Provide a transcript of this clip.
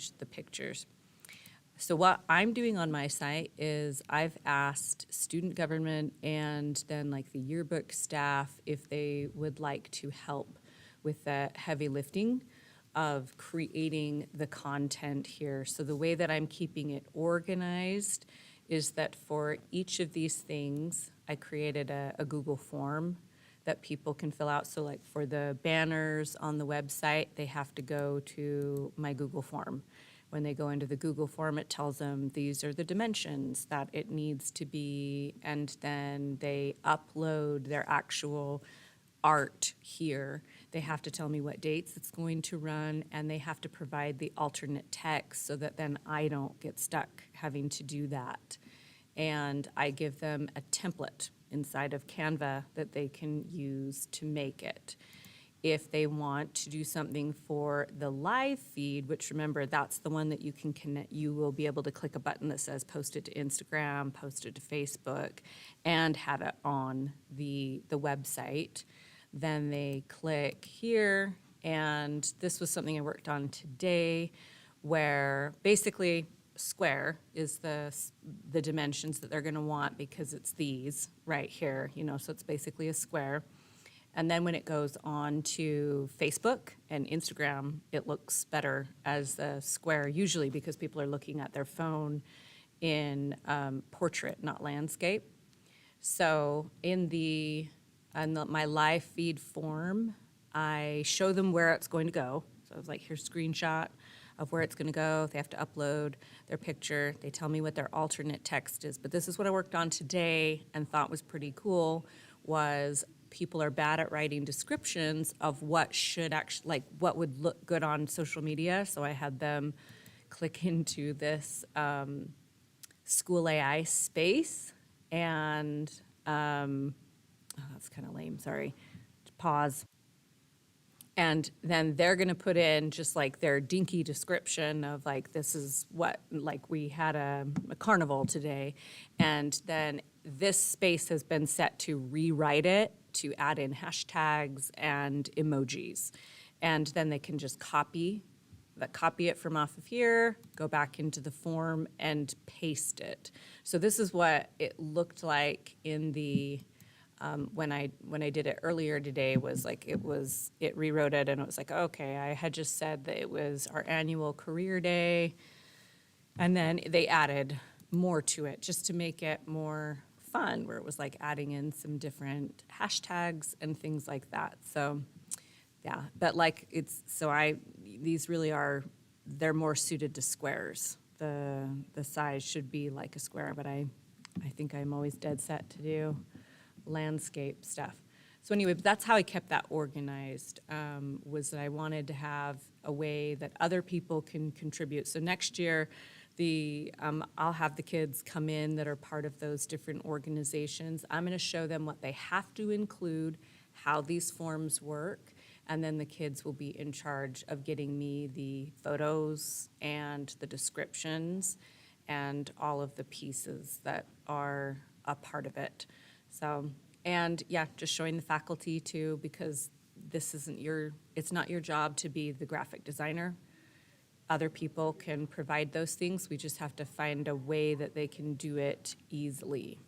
change the pictures. So what I'm doing on my site is I've asked student government and then like the yearbook staff if they would like to help with the heavy lifting of creating the content here. So the way that I'm keeping it organized is that for each of these things, I created a Google form that people can fill out. So like for the banners on the website, they have to go to my Google form. When they go into the Google form, it tells them these are the dimensions that it needs to be, and then they upload their actual art here. They have to tell me what dates it's going to run, and they have to provide the alternate text so that then I don't get stuck having to do that. And I give them a template inside of Canva that they can use to make it. If they want to do something for the live feed, which remember, that's the one that you can connect, you will be able to click a button that says post it to Instagram, post it to Facebook, and have it on the website. Then they click here, and this was something I worked on today, where basically square is the dimensions that they're gonna want because it's these right here, so it's basically a square. And then when it goes on to Facebook and Instagram, it looks better as a square, usually because people are looking at their phone in portrait, not landscape. So in my live feed form, I show them where it's going to go. So I was like, here's a screenshot of where it's going to go. They have to upload their picture. They tell me what their alternate text is. But this is what I worked on today and thought was pretty cool, was people are bad at writing descriptions of what should actually, like what would look good on social media. So I had them click into this School AI space and, that's kind of lame, sorry, pause. And then they're going to put in just like their dinky description of like, this is what, like we had a carnival today. And then this space has been set to rewrite it, to add in hashtags and emojis. And then they can just copy it from off of here, go back into the form and paste it. So this is what it looked like in the, when I did it earlier today, was like, it rewrote it and it was like, okay, I had just said that it was our annual career day. And then they added more to it just to make it more fun, where it was like adding in some different hashtags and things like that. So yeah, but like these really are, they're more suited to squares. The size should be like a square, but I think I'm always dead set to do landscape stuff. So anyway, that's how I kept that organized, was that I wanted to have a way that other people can contribute. So next year, I'll have the kids come in that are part of those different organizations. I'm going to show them what they have to include, how these forms work, and then the kids will be in charge of getting me the photos and the descriptions and all of the pieces that are a part of it. So, and yeah, just showing the faculty too, because it's not your job to be the graphic designer. Other people can provide those things. We just have to find a way that they can do it easily.